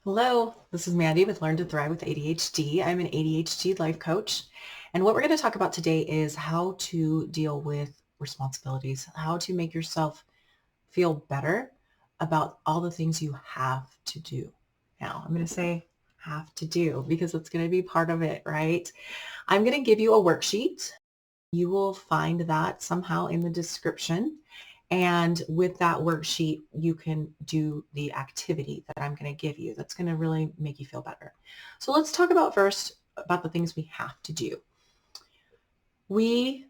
Hello, this is Mandy with Learn to Thrive with ADHD. I'm an ADHD Life Coach. And what we're going to talk about today is how to deal with responsibilities, how to make yourself feel better about all the things you have to do. Now, I'm going to say have to do because it's going to be part of it, right? I'm going to give you a worksheet. You will find that somehow in the description. And with that worksheet, you can do the activity that I'm going to give you. That's going to really make you feel better. So let's talk about first about the things we have to do. We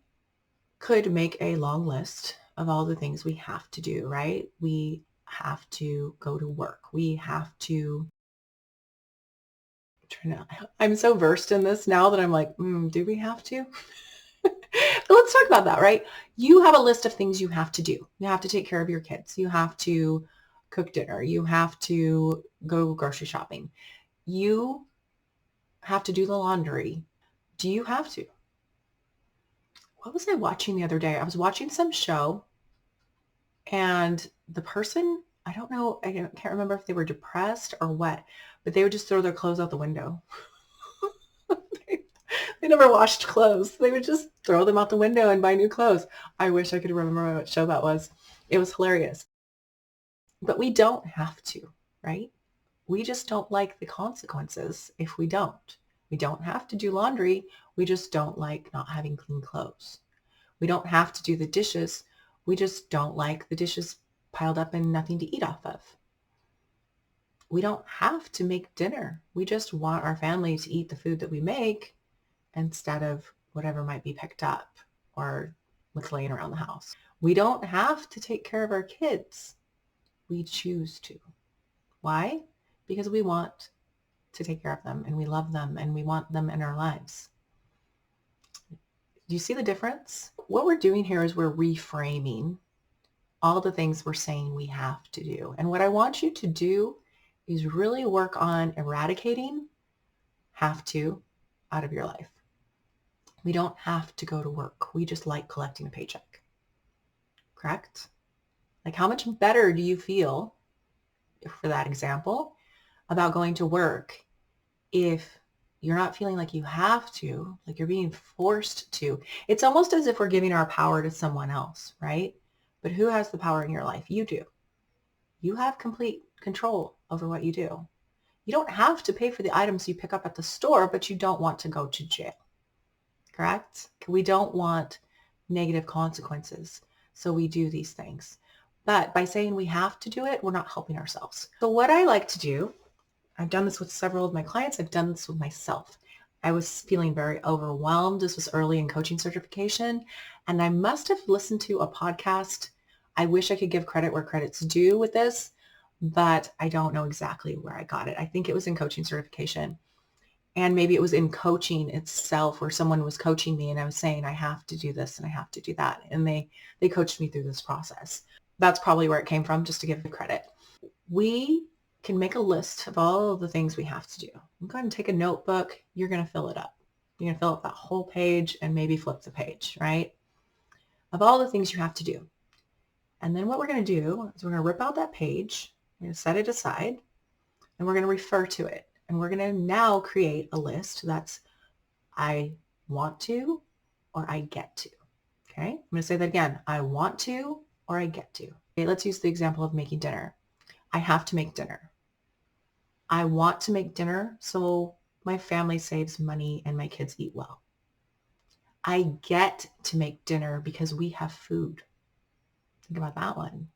could make a long list of all the things we have to do, right? We have to go to work. We have to I'm so versed in this now that I'm like, do we have to? But let's talk about that, right? You have a list of things you have to do. You have to take care of your kids. You have to cook dinner. You have to go grocery shopping. You have to do the laundry. Do you have to? What was I watching the other day? I was watching some show and the person, I don't know, I can't remember if they were depressed or what, but they would just throw their clothes out the window. They never washed clothes. They would just throw them out the window and buy new clothes. I wish I could remember what show that was. It was hilarious. But we don't have to, right? We just don't like the consequences if we don't. We don't have to do laundry. We just don't like not having clean clothes. We don't have to do the dishes. We just don't like the dishes piled up and nothing to eat off of. We don't have to make dinner. We just want our family to eat the food that we make instead of whatever might be picked up or what's laying around the house. We don't have to take care of our kids. We choose to. Why? Because we want to take care of them and we love them and we want them in our lives. Do you see the difference? What we're doing here is we're reframing all the things we're saying we have to do. And what I want you to do is really work on eradicating have to out of your life. We don't have to go to work. We just like collecting a paycheck. Correct? Like how much better do you feel, for that example, about going to work if you're not feeling like you have to, like you're being forced to? It's almost as if we're giving our power to someone else, right? But who has the power in your life? You do. You have complete control over what you do. You don't have to pay for the items you pick up at the store, but you don't want to go to jail. Correct? We don't want negative consequences. So we do these things. But by saying we have to do it, we're not helping ourselves. So what I like to do, I've done this with several of my clients. I've done this with myself. I was feeling very overwhelmed. This was early in coaching certification. And I must have listened to a podcast. I wish I could give credit where credit's due with this, but I don't know exactly where I got it. I think it was in coaching certification. And maybe it was in coaching itself where someone was coaching me and I was saying, I have to do this and I have to do that. And they coached me through this process. That's probably where it came from, just to give the credit. We can make a list of all of the things we have to do. Go ahead and take a notebook. You're going to fill it up. You're going to fill up that whole page and maybe flip the page, right? Of all the things you have to do. And then what we're going to do is we're going to rip out that page. We're going to set it aside and we're going to refer to it. And we're going to now create a list that's I want to or I get to. Okay, I'm going to say that again. I want to or I get to. Okay, let's use the example of making dinner. I have to make dinner. I want to make dinner so my family saves money and my kids eat well. I get to make dinner because we have food. Think about that one.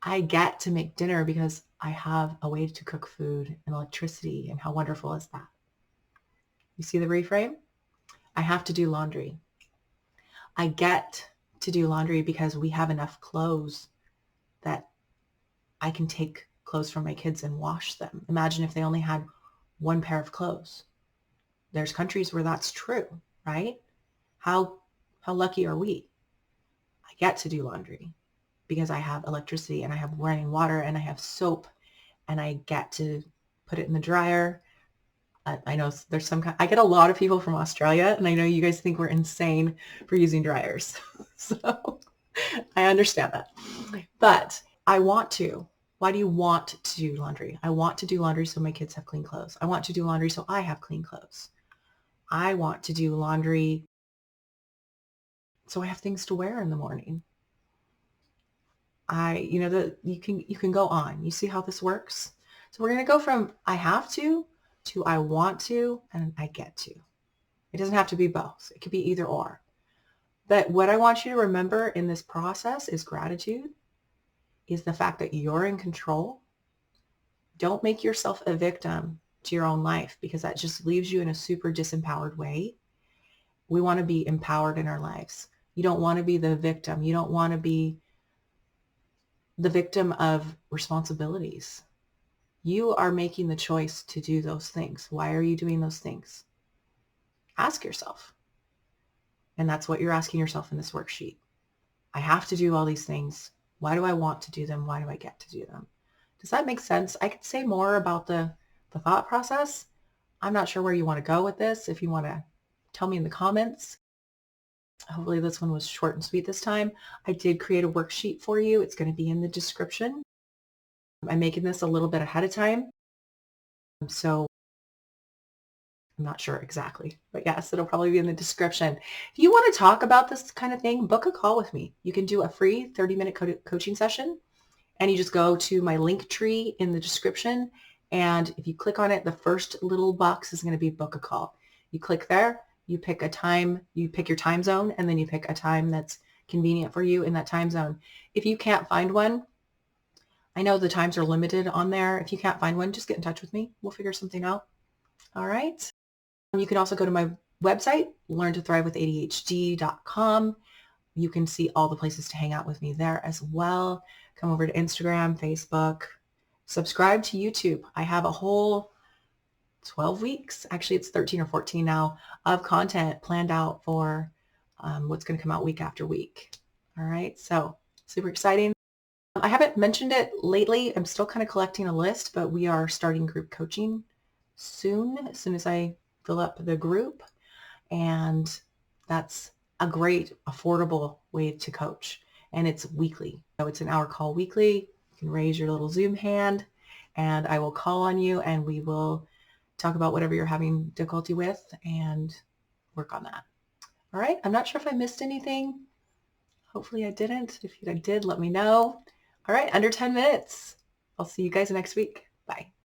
I get to make dinner because I have a way to cook food and electricity, and how wonderful is that? You see the reframe? I have to do laundry. I get to do laundry because we have enough clothes that I can take clothes from my kids and wash them. Imagine if they only had one pair of clothes. There's countries where that's true, right? How lucky are we? I get to do laundry because I have electricity and I have running water and I have soap and I get to put it in the dryer. I know there's I get a lot of people from Australia and I know you guys think we're insane for using dryers. So I understand that. But I want to. Why do you want to do laundry? I want to do laundry so my kids have clean clothes. I want to do laundry so I have clean clothes. I want to do laundry so I have things to wear in the morning. You can go on. You see how this works? So we're going to go from I have to I want to and I get to. It doesn't have to be both. It could be either or. But what I want you to remember in this process is gratitude, is the fact that you're in control. Don't make yourself a victim to your own life, because that just leaves you in a super disempowered way. We want to be empowered in our lives. You don't want to be the victim. You don't want to be the victim of responsibilities. You are making the choice to do those things. Why are you doing those things? Ask yourself. And that's what you're asking yourself in this worksheet. I have to do all these things. Why do I want to do them? Why do I get to do them? Does that make sense? I could say more about the thought process. I'm not sure where you want to go with this. If you want to tell me in the comments. Hopefully this one was short and sweet this time. I did create a worksheet for you. It's going to be in the description. I'm making this a little bit ahead of time, so I'm not sure exactly, but yes, it'll probably be in the description. If you want to talk about this kind of thing, book a call with me. You can do a free 30-minute coaching session, and you just go to my link tree in the description, and if you click on it, the first little box is going to be book a call. You click there, you pick a time, you pick your time zone, and then you pick a time that's convenient for you in that time zone. If you can't find one, I know the times are limited on there. If you can't find one, just get in touch with me. We'll figure something out. All right. You can also go to my website, learntothrivewithadhd.com. You can see all the places to hang out with me there as well. Come over to Instagram, Facebook, subscribe to YouTube. I have a whole 12 weeks, actually it's 13 or 14 now, of content planned out for what's going to come out week after week. All right. So super exciting. I haven't mentioned it lately. I'm still kind of collecting a list, but we are starting group coaching soon, as soon as I fill up the group. And that's a great, affordable way to coach. And it's weekly. So it's an hour call weekly. You can raise your little Zoom hand and I will call on you and we will talk about whatever you're having difficulty with and work on that. All right. I'm not sure if I missed anything. Hopefully I didn't. If I did, let me know. All right, under 10 minutes. I'll see you guys next week. Bye.